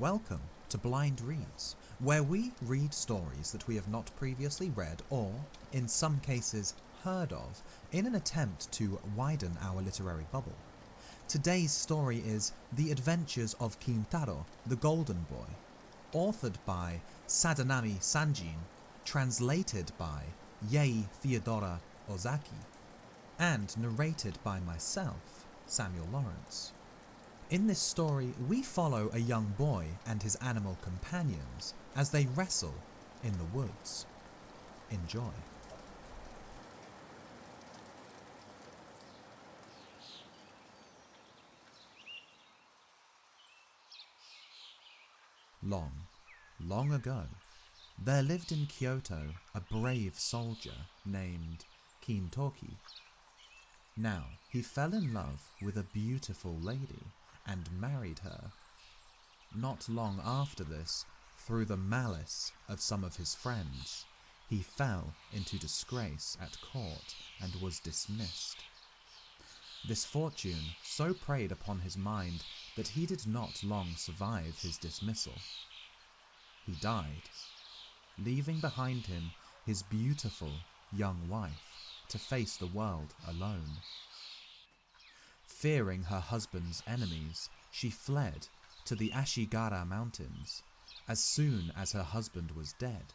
Welcome to Blind Reads, where we read stories that we have not previously read or, in some cases, heard of, in an attempt to widen our literary bubble. Today's story is The Adventures of Kintaro, the Golden Boy, authored by Sadanami Sanjin, translated by Yei Theodora Ozaki, and narrated by myself, Samuel Lawrence. In this story, we follow a young boy and his animal companions as they wrestle in the woods. Enjoy. Long, long ago, there lived in Kyoto a brave soldier named Kintoki. Now, he fell in love with a beautiful lady and married her. Not long after this, through the malice of some of his friends, he fell into disgrace at court and was dismissed. This fortune so preyed upon his mind that he did not long survive his dismissal. He died, leaving behind him his beautiful young wife to face the world alone. Fearing her husband's enemies, she fled to the Ashigara mountains as soon as her husband was dead,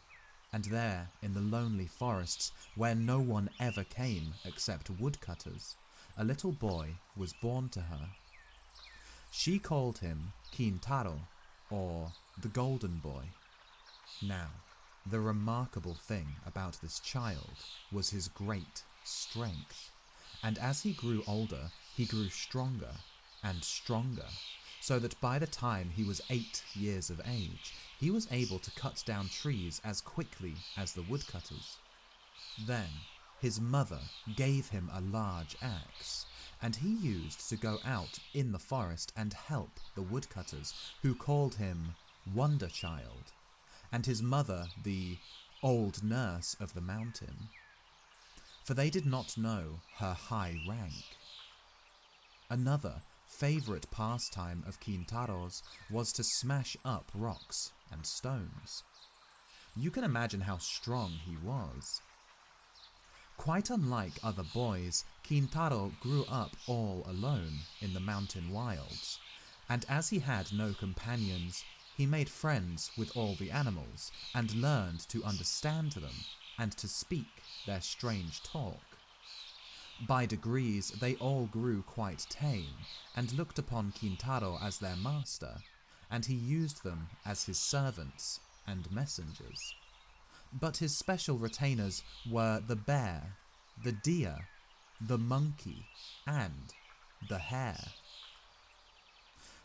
and there in the lonely forests where no one ever came except woodcutters, a little boy was born to her. She called him Kintaro, or the Golden Boy. Now, the remarkable thing about this child was his great strength, and as he grew older, he grew stronger and stronger, so that by the time he was 8 years of age, he was able to cut down trees as quickly as the woodcutters. Then, his mother gave him a large axe, and he used to go out in the forest and help the woodcutters, who called him Wonder Child, and his mother the Old Nurse of the Mountain, for they did not know her high rank. Another favourite pastime of Kintaro's was to smash up rocks and stones. You can imagine how strong he was. Quite unlike other boys, Kintaro grew up all alone in the mountain wilds, and as he had no companions, he made friends with all the animals and learned to understand them and to speak their strange talk. By degrees, they all grew quite tame and looked upon Kintaro as their master, and he used them as his servants and messengers. But his special retainers were the bear, the deer, the monkey, and the hare.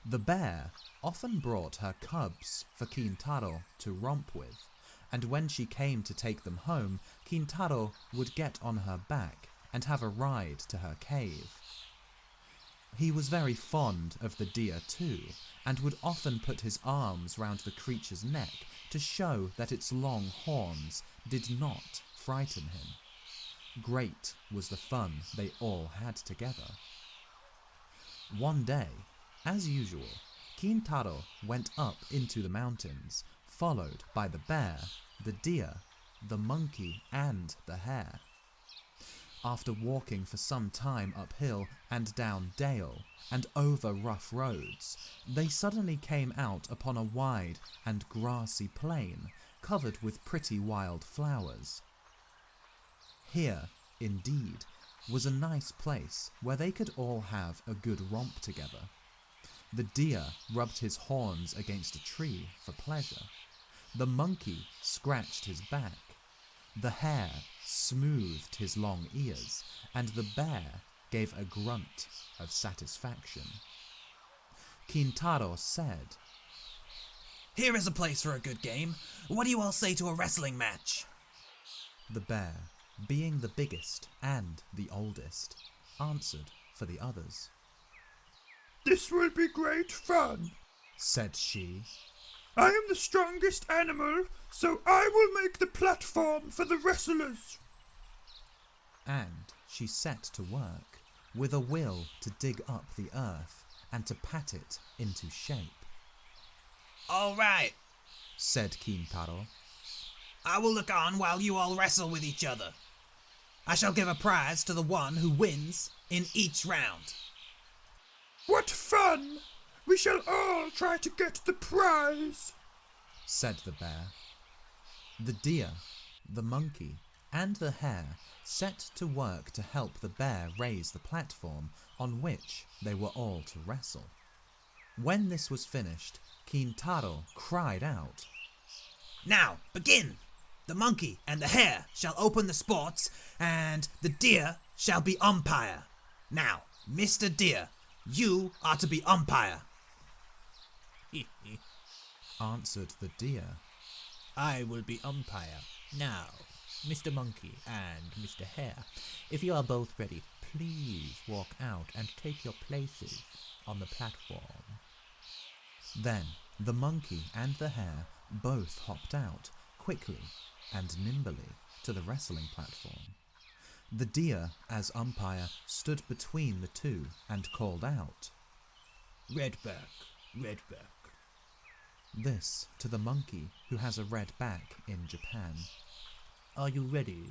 The bear often brought her cubs for Kintaro to romp with, and when she came to take them home, Kintaro would get on her back and have a ride to her cave. He was very fond of the deer too, and would often put his arms round the creature's neck to show that its long horns did not frighten him. Great was the fun they all had together. One day, as usual, Kintaro went up into the mountains, followed by the bear, the deer, the monkey, and the hare. After walking for some time uphill and down dale and over rough roads, they suddenly came out upon a wide and grassy plain covered with pretty wild flowers. Here, indeed, was a nice place where they could all have a good romp together. The deer rubbed his horns against a tree for pleasure. The monkey scratched his back. The hare smoothed his long ears, and the bear gave a grunt of satisfaction. Kintaro said, "Here is a place for a good game. What do you all say to a wrestling match?" The bear, being the biggest and the oldest, answered for the others. "This will be great fun," said she. "I am the strongest animal, so I will make the platform for the wrestlers." And she set to work, with a will to dig up the earth and to pat it into shape. All right, said Kintaro. I will look on while you all wrestle with each other. I shall give a prize to the one who wins in each round. What fun! We shall all try to get the prize, said the bear. The deer, the monkey, and the hare set to work to help the bear raise the platform on which they were all to wrestle. When this was finished, Kintaro cried out, Now, begin! The monkey and the hare shall open the sports, and the deer shall be umpire. Now, Mr. Deer, you are to be umpire. answered the deer. I will be umpire. Now, Mr. Monkey and Mr. Hare, if you are both ready, please walk out and take your places on the platform. Then the monkey and the hare both hopped out, quickly and nimbly, to the wrestling platform. The deer, as umpire, stood between the two and called out, Redback, redback. This to the monkey, who has a red back in Japan. Are you ready?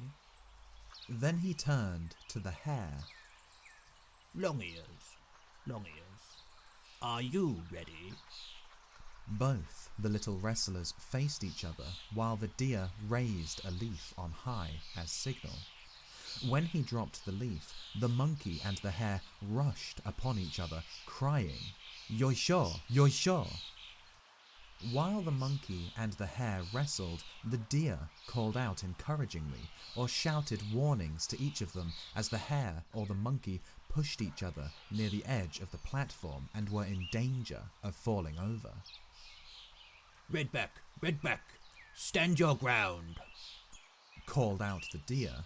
Then he turned to the hare. Long ears, long ears. Are you ready? Both the little wrestlers faced each other while the deer raised a leaf on high as signal. When he dropped the leaf, the monkey and the hare rushed upon each other, crying, Yoisho, yoisho! While the monkey and the hare wrestled, the deer called out encouragingly or shouted warnings to each of them as the hare or the monkey pushed each other near the edge of the platform and were in danger of falling over. Redback, redback, stand your ground, called out the deer.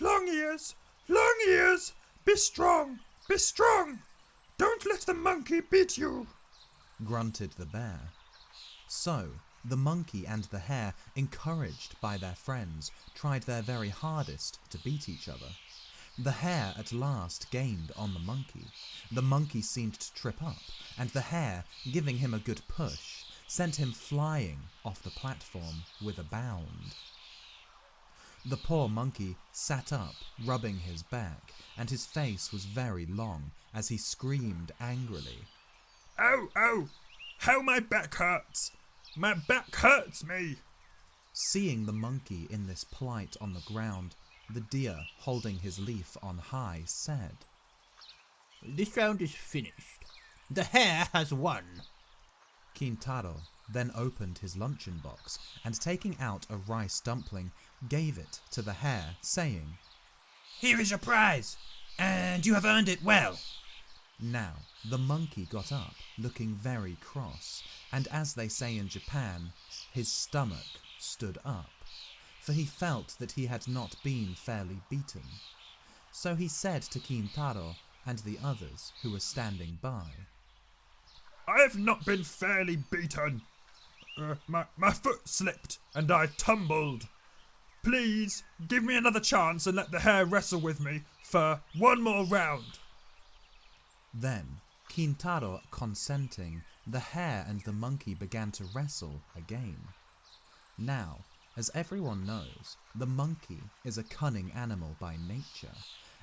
Long ears, be strong, be strong! Don't let the monkey beat you, grunted the bear. So, the monkey and the hare, encouraged by their friends, tried their very hardest to beat each other. The hare at last gained on the monkey. The monkey seemed to trip up, and the hare, giving him a good push, sent him flying off the platform with a bound. The poor monkey sat up, rubbing his back, and his face was very long as he screamed angrily. Ow, ow! How my back hurts! My back hurts me! Seeing the monkey in this plight on the ground, the deer, holding his leaf on high, said, This round is finished. The hare has won. Kintaro then opened his luncheon box and, taking out a rice dumpling, gave it to the hare, saying, Here is your prize, and you have earned it well. Now, the monkey got up, looking very cross, and as they say in Japan, his stomach stood up, for he felt that he had not been fairly beaten. So he said to Kintaro and the others who were standing by, I have not been fairly beaten. My foot slipped and I tumbled. Please give me another chance and let the hare wrestle with me for one more round. Then, Kintaro consenting, the hare and the monkey began to wrestle again. Now, as everyone knows, the monkey is a cunning animal by nature,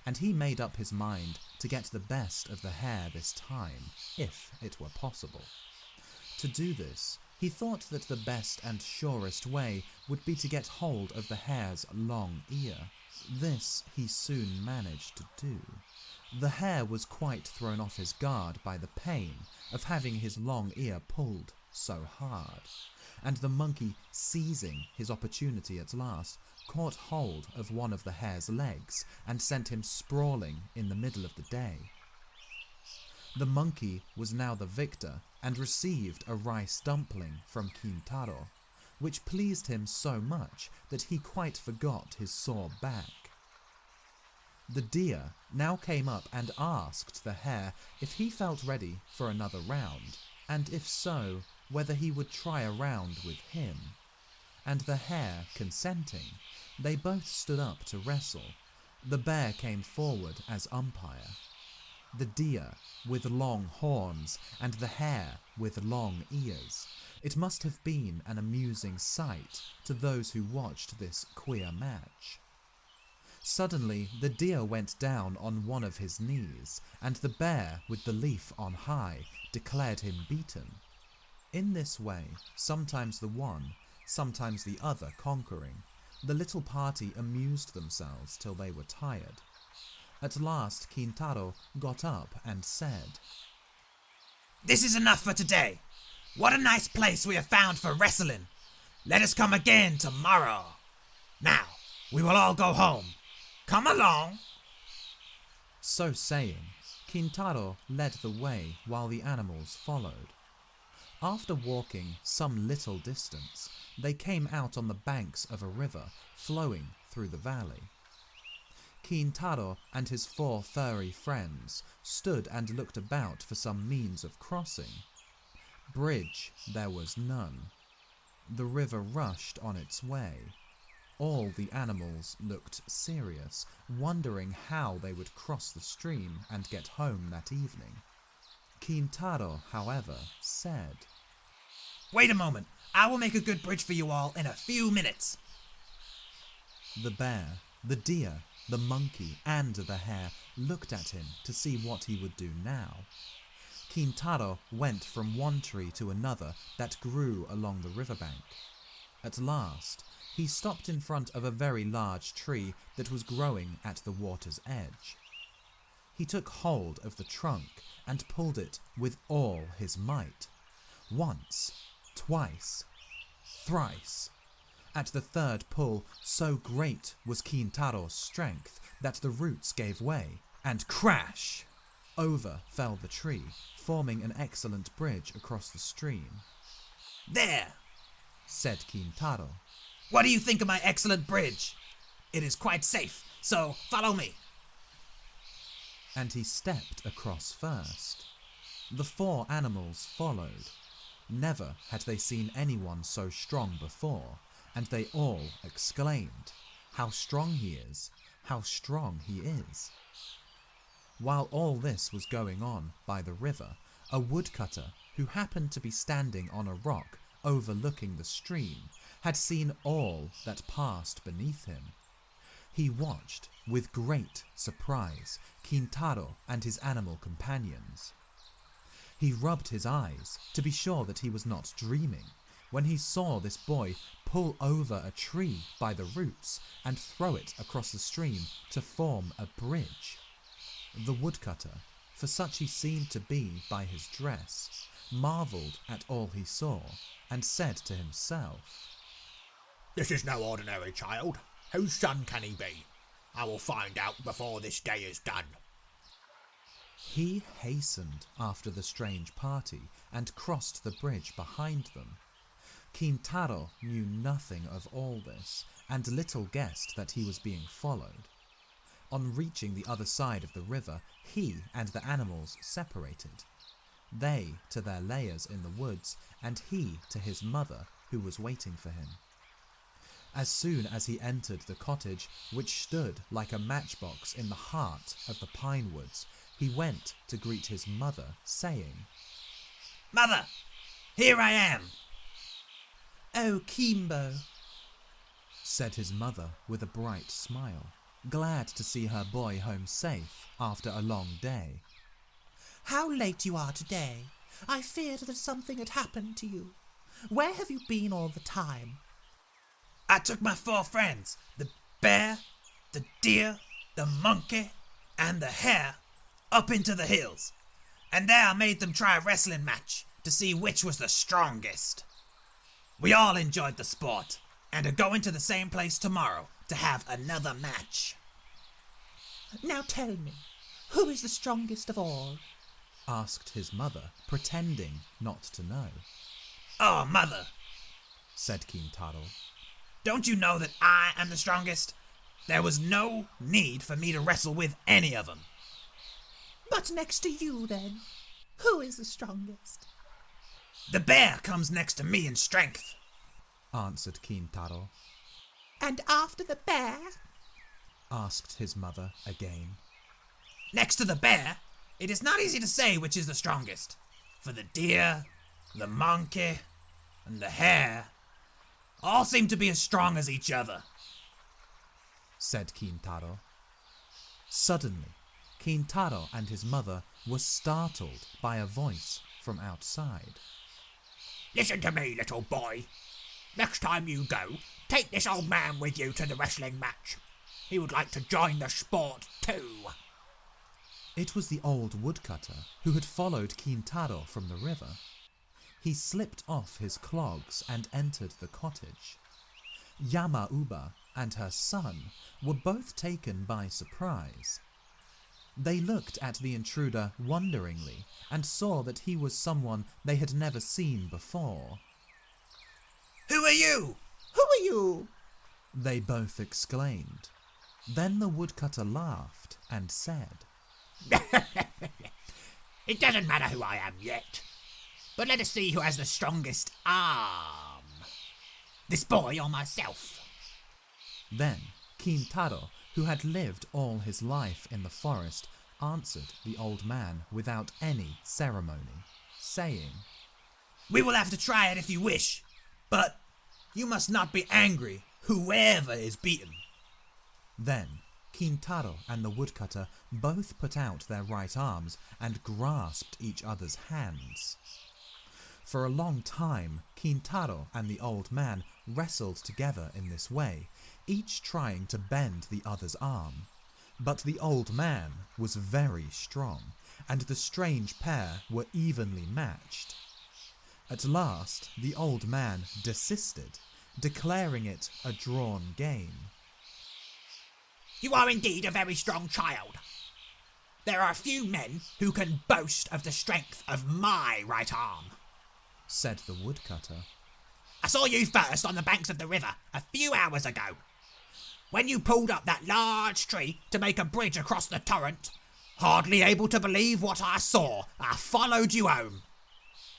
and he made up his mind to get the best of the hare this time, if it were possible. To do this, he thought that the best and surest way would be to get hold of the hare's long ear. This he soon managed to do. The hare was quite thrown off his guard by the pain of having his long ear pulled so hard, and the monkey, seizing his opportunity at last, caught hold of one of the hare's legs and sent him sprawling in the middle of the day. The monkey was now the victor and received a rice dumpling from Kintaro, which pleased him so much that he quite forgot his sore back. The deer now came up and asked the hare if he felt ready for another round, and if so, whether he would try a round with him. And the hare consenting, they both stood up to wrestle. The bear came forward as umpire. the deer with long horns and the hare with long ears. It must have been an amusing sight to those who watched this queer match. Suddenly, the deer went down on one of his knees, and the bear with the leaf on high declared him beaten. In this way, sometimes the one, sometimes the other conquering, the little party amused themselves till they were tired. At last Kintaro got up and said, "This is enough for today. What a nice place we have found for wrestling. Let us come again tomorrow. Now, we will all go home. Come along." So saying, Kintaro led the way while the animals followed. After walking some little distance, they came out on the banks of a river flowing through the valley. Kintaro and his 4 furry friends stood and looked about for some means of crossing. Bridge there was none. The river rushed on its way. All the animals looked serious, wondering how they would cross the stream and get home that evening. Kintaro, however, said, "Wait a moment. I will make a good bridge for you all in a few minutes." The bear, the deer, the monkey and the hare looked at him to see what he would do now. Kintaro went from one tree to another that grew along the riverbank. At last, he stopped in front of a very large tree that was growing at the water's edge. He took hold of the trunk and pulled it with all his might. Once, twice, thrice. At the third pull, so great was Kintaro's strength that the roots gave way, and crash! Over fell the tree, forming an excellent bridge across the stream. "There," said Kintaro. "What do you think of my excellent bridge? It is quite safe, so follow me." And he stepped across first. The 4 animals followed. Never had they seen anyone so strong before, and they all exclaimed, "How strong he is! How strong he is!" While all this was going on by the river, a woodcutter, who happened to be standing on a rock overlooking the stream, had seen all that passed beneath him. He watched, with great surprise, Kintaro and his animal companions. He rubbed his eyes to be sure that he was not dreaming, when he saw this boy pull over a tree by the roots and throw it across the stream to form a bridge. The woodcutter, for such he seemed to be by his dress, marvelled at all he saw, and said to himself, "This is no ordinary child. Whose son can he be? I will find out before this day is done." He hastened after the strange party and crossed the bridge behind them. Kintaro knew nothing of all this, and little guessed that he was being followed. On reaching the other side of the river, he and the animals separated. They to their lairs in the woods, and he to his mother, who was waiting for him. As soon as he entered the cottage, which stood like a matchbox in the heart of the pine woods, he went to greet his mother, saying, "Mother, here I am." "Oh, Kimbo," said his mother with a bright smile, glad to see her boy home safe after a long day. "how late you are today. I feared that something had happened to you. Where have you been all the time?" "I took my 4 friends, the bear, the deer, the monkey, and the hare, up into the hills, and there I made them try a wrestling match to see which was the strongest. We all enjoyed the sport, and are going to the same place tomorrow to have another match." "Now tell me, who is the strongest of all?" asked his mother, pretending not to know. "Oh, Mother," said Kintaro, "don't you know that I am the strongest? There was no need for me to wrestle with any of them." "But next to you, then, who is the strongest?" "The bear comes next to me in strength." answered Kintaro, "And after the bear?" asked his mother again. "Next to the bear It is not easy to say which is the strongest, for the deer, the monkey, and the hare all seem to be as strong as each other, said Kintaro. Suddenly, Kintaro and his mother were startled by a voice from outside. Listen to me, little boy. Next time you go, take this old man with you to the wrestling match. He would like to join the sport too. It was the old woodcutter who had followed Kintaro from the river. He slipped off his clogs and entered the cottage. Yama-uba and her son were both taken by surprise. They looked at the intruder wonderingly and saw that he was someone they had never seen before. Who are you? Who are you? They both exclaimed. Then the woodcutter laughed and said, It doesn't matter who I am yet, but let us see who has the strongest arm. This boy or myself? Then Kintaro, who had lived all his life in the forest, answered the old man without any ceremony, saying, We will have to try it if you wish, but you must not be angry, whoever is beaten. Then Kintaro and the woodcutter both put out their right arms and grasped each other's hands. For a long time, Kintaro and the old man wrestled together in this way, each trying to bend the other's arm. But the old man was very strong, and the strange pair were evenly matched. At last, the old man desisted, declaring it a drawn game. You are indeed a very strong child. There are few men who can boast of the strength of my right arm, said the woodcutter. I saw you first on the banks of the river a few hours ago. When you pulled up that large tree to make a bridge across the torrent, hardly able to believe what I saw, I followed you home.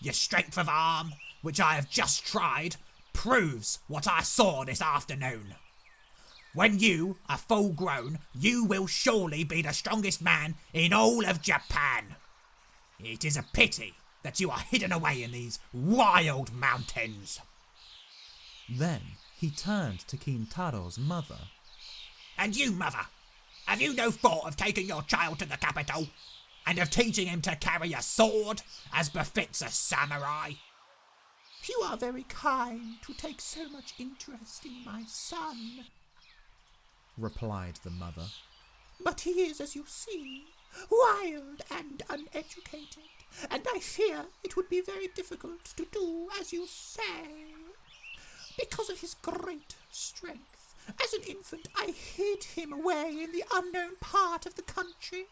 Your strength of arm, which I have just tried, proves what I saw this afternoon. When you are full grown, you will surely be the strongest man in all of Japan. It is a pity that you are hidden away in these wild mountains. Then he turned to Kintaro's mother. And you, mother, have you no thought of taking your child to the capital and of teaching him to carry a sword as befits a samurai? You are very kind to take so much interest in my son, replied the mother. But he is, as you see, wild and uneducated, and I fear it would be very difficult to do as you say. Because of his great strength, as an infant I hid him away in the unknown part of the country,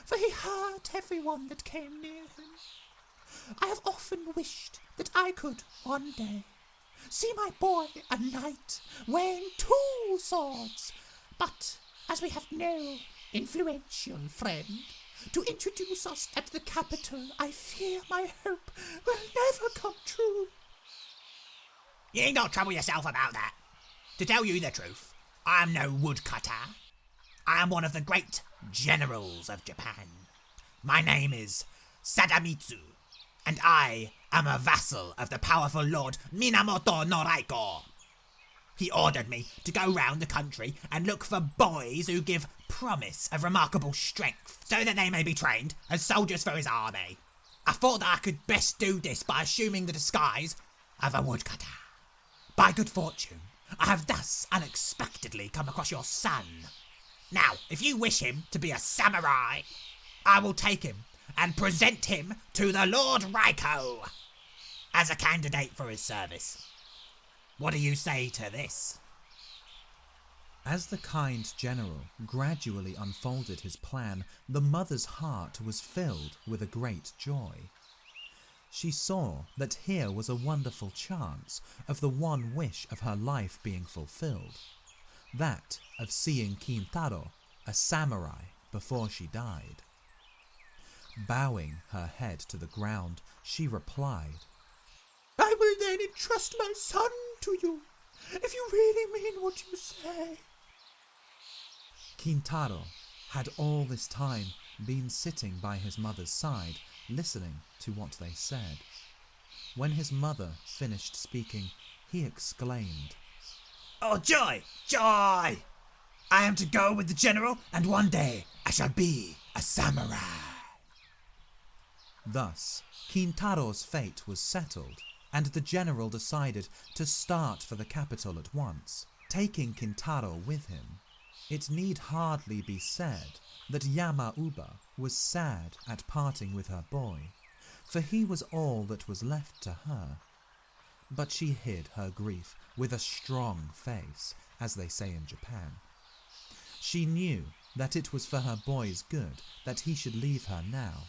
for he hurt everyone that came near him. I have often wished that I could one day see my boy a knight wearing 2 swords, but as we have no influential friend to introduce us at the capital, I fear my hope will never come true. You need not trouble yourself about that. To tell you the truth, I am no woodcutter. I am one of the great generals of Japan. My name is Sadamitsu, and I am a vassal of the powerful Lord Minamoto no Raiko. He ordered me to go round the country and look for boys who give promise of remarkable strength, so that they may be trained as soldiers for his army. I thought that I could best do this by assuming the disguise of a woodcutter. By good fortune, I have thus unexpectedly come across your son. Now, if you wish him to be a samurai, I will take him and present him to the Lord Raiko as a candidate for his service. What do you say to this? As the kind general gradually unfolded his plan, the mother's heart was filled with a great joy. She saw that here was a wonderful chance of the one wish of her life being fulfilled, that of seeing Kintaro a samurai before she died. Bowing her head to the ground, she replied, I will then entrust my son to you, if you really mean what you say. Kintaro had all this time been sitting by his mother's side, listening to what they said. When his mother finished speaking, he exclaimed, Oh, joy! Joy! I am to go with the general, and one day I shall be a samurai. Thus, Kintaro's fate was settled, and the general decided to start for the capital at once, taking Kintaro with him. It need hardly be said that Yama-uba was sad at parting with her boy, for he was all that was left to her. But she hid her grief with a strong face, as they say in Japan. She knew that it was for her boy's good that he should leave her now,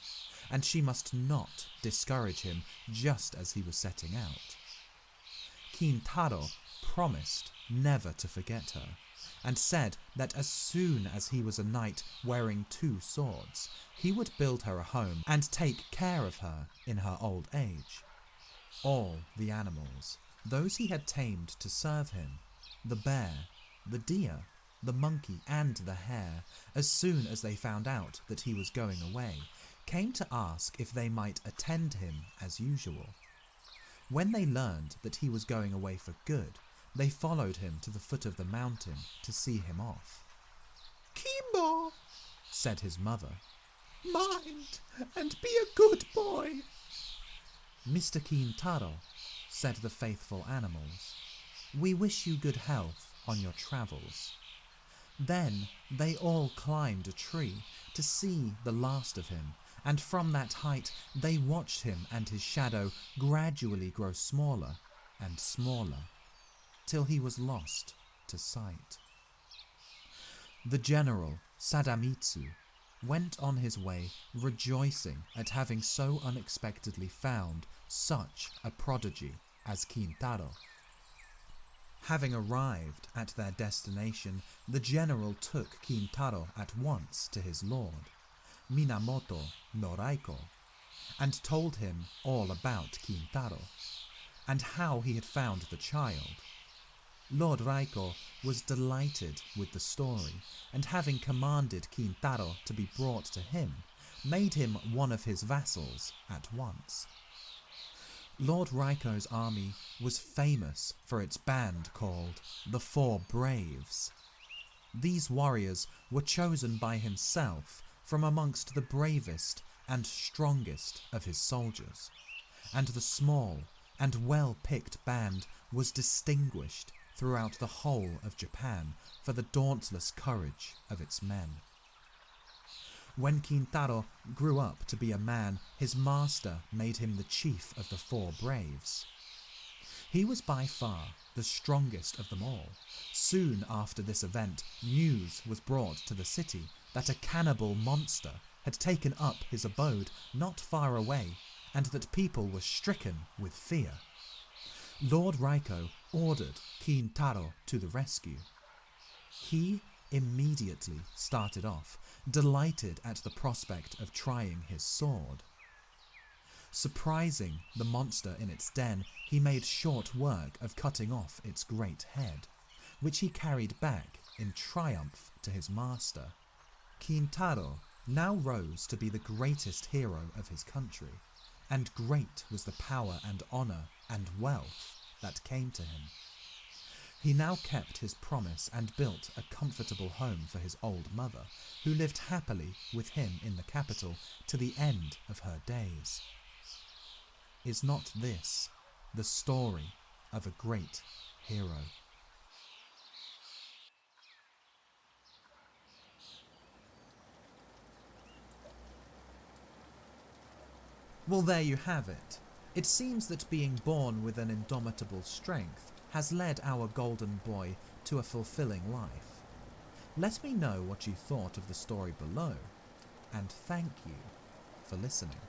and she must not discourage him just as he was setting out. Kintaro promised never to forget her, and said that as soon as he was a knight wearing 2 swords, he would build her a home and take care of her in her old age. All the animals, those he had tamed to serve him, the bear, the deer, the monkey and the hare, as soon as they found out that he was going away, came to ask if they might attend him as usual. When they learned that he was going away for good, they followed him to the foot of the mountain to see him off. Kimbo, Said his mother, mind and be a good boy. Mr. Kintaro, said the faithful animals, we wish you good health on your travels. Then they all climbed a tree to see the last of him, and from that height they watched him and his shadow gradually grow smaller and smaller, till he was lost to sight. The general, Sadamitsu, went on his way rejoicing at having so unexpectedly found such a prodigy as Kintaro. Having arrived at their destination, the general took Kintaro at once to his lord, Minamoto no Raiko, and told him all about Kintaro, and how he had found the child. Lord Raiko was delighted with the story, and having commanded Kintaro to be brought to him, made him one of his vassals at once. Lord Raiko's army was famous for its band called the 4 Braves. These warriors were chosen by himself from amongst the bravest and strongest of his soldiers, and the small and well-picked band was distinguished throughout the whole of Japan for the dauntless courage of its men. When Kintaro grew up to be a man, his master made him the chief of the 4 Braves. He was by far the strongest of them all. Soon after this event, news was brought to the city that a cannibal monster had taken up his abode not far away, and that people were stricken with fear. Lord Raiko ordered Kintaro to the rescue. He immediately started off, delighted at the prospect of trying his sword. Surprising the monster in its den, he made short work of cutting off its great head, which he carried back in triumph to his master. Kintaro now rose to be the greatest hero of his country, and great was the power and honour and wealth that came to him. He now kept his promise and built a comfortable home for his old mother, who lived happily with him in the capital to the end of her days. Is not this the story of a great hero? Well, there you have it. It seems that being born with an indomitable strength has led our golden boy to a fulfilling life. Let me know what you thought of the story below, and thank you for listening.